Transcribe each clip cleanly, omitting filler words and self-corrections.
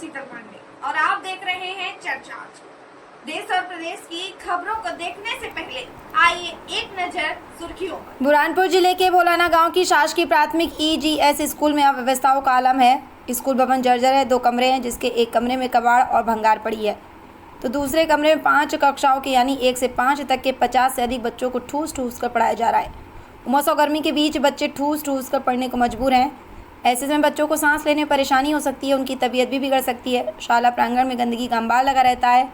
शीतल पांडे और आप देख रहे हैं चर्चा। देश और प्रदेश की खबरों को देखने से पहले आइए एक नजर सुर्खियों पर। बुरहानपुर जिले के भोलाना गांव की शासकीय प्राथमिक EGS स्कूल में अव्यवस्थाओं का आलम है। स्कूल भवन जर्जर है। 2 कमरे हैं, जिसके एक कमरे में कबाड़ और भंगार पड़ी है, तो दूसरे कमरे में 5 कक्षाओं के यानी 1 से 5 तक के 50 से अधिक बच्चों को ठूस ठूस कर पढ़ाया जा रहा है। उमस और गर्मी के बीच बच्चे ठूस ठूस कर पढ़ने को मजबूर हैं। ऐसे में बच्चों को सांस लेने में परेशानी हो सकती है, उनकी तबीयत भी बिगड़ सकती है। शाला प्रांगण में गंदगी का अंबार लगा रहता है,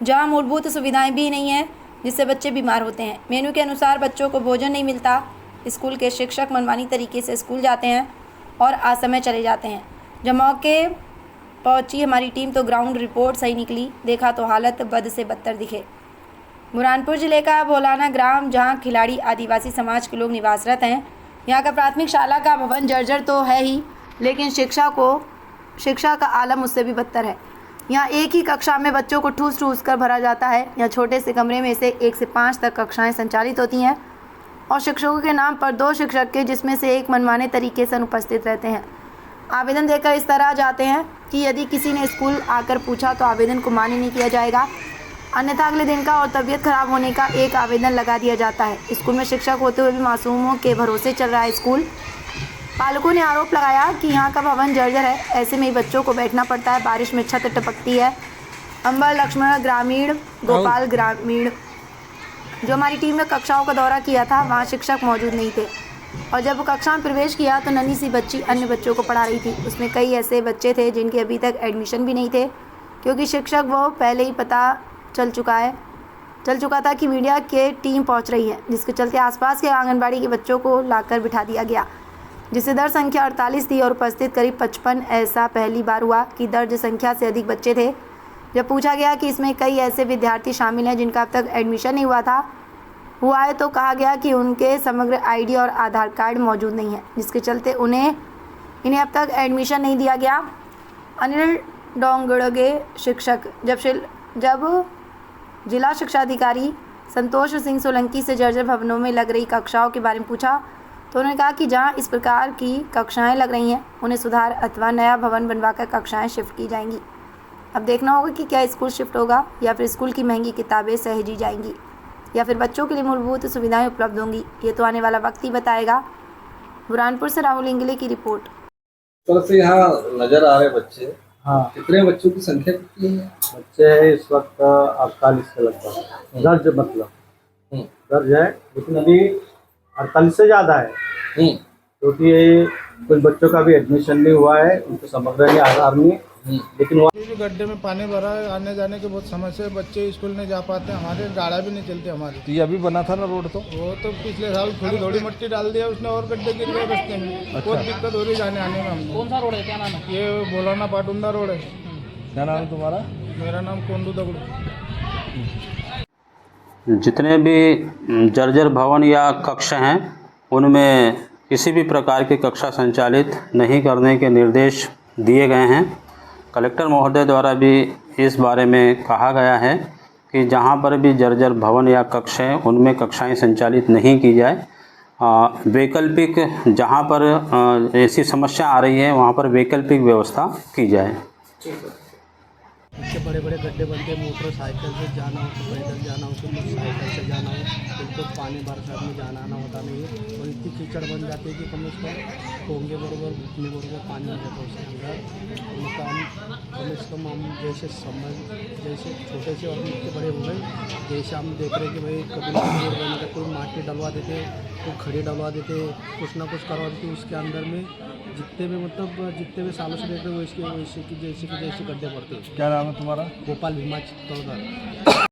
जहां मूलभूत सुविधाएं भी नहीं हैं, जिससे बच्चे बीमार होते हैं। मेनू के अनुसार बच्चों को भोजन नहीं मिलता। स्कूल के शिक्षक मनमानी तरीके से स्कूल जाते हैं और असमय चले जाते हैं। जब मौके पहुंची हमारी टीम तो ग्राउंड रिपोर्ट सही निकली। देखा तो हालत बद से बदतर दिखे। बुरहानपुर जिले का भोलाना ग्राम, जहां खिलाड़ी आदिवासी समाज के लोग निवासरत हैं, यहाँ का प्राथमिक शाला का भवन जर्जर तो है ही, लेकिन शिक्षा का आलम उससे भी बदतर है। यहाँ एक ही कक्षा में बच्चों को ठूस ठूस कर भरा जाता है। यहाँ छोटे से कमरे में से 1 से 5 तक कक्षाएं संचालित होती हैं और शिक्षकों के नाम पर 2 शिक्षक के, जिसमें से एक मनमाने तरीके से अनुपस्थित रहते हैं। आवेदन देकर इस तरह जाते हैं कि यदि किसी ने स्कूल आकर पूछा तो आवेदन को मान्य नहीं किया जाएगा, अन्यथा अगले दिन का और तबीयत खराब होने का एक आवेदन लगा दिया जाता है। स्कूल में शिक्षक होते हुए भी मासूमों के भरोसे चल रहा है स्कूल। पालकों ने आरोप लगाया कि यहाँ का भवन जर्जर है, ऐसे में ही बच्चों को बैठना पड़ता है। बारिश में छत टपकती है। अंबर लक्ष्मण ग्रामीण, गोपाल ग्रामीण, जो हमारी टीम ने कक्षाओं का दौरा किया था, वहाँ शिक्षक मौजूद नहीं थे और जब कक्षा में प्रवेश किया तो नन्ही सी बच्ची अन्य बच्चों को पढ़ा रही थी। उसमें कई ऐसे बच्चे थे जिनके अभी तक एडमिशन भी नहीं थे, क्योंकि शिक्षक वो पहले ही पता चल चुका था कि मीडिया के टीम पहुंच रही है, जिसके चलते आसपास के आंगनबाड़ी के बच्चों को लाकर बिठा दिया गया, जिससे दर्ज संख्या 48 थी और उपस्थित करीब 55। ऐसा पहली बार हुआ कि दर्ज संख्या से अधिक बच्चे थे। जब पूछा गया कि इसमें कई ऐसे विद्यार्थी शामिल हैं जिनका अब तक एडमिशन नहीं हुआ है तो कहा गया कि उनके समग्र ID और आधार कार्ड मौजूद नहीं है, जिसके चलते इन्हें अब तक एडमिशन नहीं दिया गया। अनिल डोंगड़गे शिक्षक जब जिला शिक्षा अधिकारी संतोष सिंह सोलंकी से जर्जर भवनों में लग रही कक्षाओं के बारे में पूछा तो उन्होंने कहा कि जहां इस प्रकार की कक्षाएं लग रही हैं, उन्हें सुधार अथवा नया भवन बनवाकर कक्षाएं शिफ्ट की जाएंगी। अब देखना होगा कि क्या स्कूल शिफ्ट होगा या फिर स्कूल की महंगी किताबें सहेजी जाएंगी या फिर बच्चों के लिए मूलभूत सुविधाएं उपलब्ध होंगी। ये तो आने वाला वक्त ही बताएगा। बुरहानपुर से राहुल इंगले की रिपोर्ट। तो से यहाँ नजर आ रहे बच्चे, हाँ, कितने बच्चों की संख्या कितनी है? बच्चे है इस वक्त 48 से लगभग दर्ज, मतलब दर्ज है, लेकिन अभी 48 से ज़्यादा है, क्योंकि कुछ बच्चों का भी एडमिशन नहीं हुआ है, उनको समग्र आधार नहीं, लेकिन वहाँ भी गड्ढे में पानी भरा है, आने जाने की बहुत समस्या है। बच्चे स्कूल नहीं जा पाते, हमारे गाड़ा भी नहीं चलती हमारी। तो ये अभी बना था ना रोड, तो वो तो पिछले साल थोड़ी मट्टी डाल दिया उसने और गड्ढे गिर गए रास्ते में। बहुत दिक्कत हो रही जाने आने में हमको। कौन सा रोड है, क्या नाम है? ये भोलाना पाटुंदा रोड है। क्या नाम है तुम्हारा? मेरा नाम कोंडू दगड़ू। जितने भी जर्जर भवन या कक्षा हैं, उनमें किसी भी प्रकार की कक्षा संचालित नहीं करने के निर्देश दिए गए हैं। कलेक्टर महोदय द्वारा भी इस बारे में कहा गया है कि जहां पर भी जर्जर भवन या कक्ष हैं, उनमें कक्षाएं संचालित नहीं की जाए। वैकल्पिक जहां पर ऐसी समस्या आ रही है, वहां पर वैकल्पिक व्यवस्था की जाए। इतने बड़े बड़े गड्ढे बनते हैं, मोटरसाइकिल से जाना हो तो पैदल जाना हो तो मोटरसाइकिल से जाना हो, बिल्कुल पानी बरसात में जाना आना होता नहीं है और इतनी कीचड़ बन जाती है कि कम से कम होंगे बरोबर घुटने बरोबर पानी हो जाता है उसके अंदर। उनका हम कम से कम हम जैसे छोटे से और इतने बड़े हो गए, जैसे हम देख रहे हैं कि भाई कभी रोड बनता, कोई माटी डलवा देते, कोई खड़ी डलवा देते, कुछ ना कुछ करवा देते। उसके अंदर में जितने भी सालों से देख रहे हैं वैसे की जैसे गड्ढे पड़ते हैं। क्या नाम है तुम्हारा? गोपाल भीमा चित्तौड़गढ़।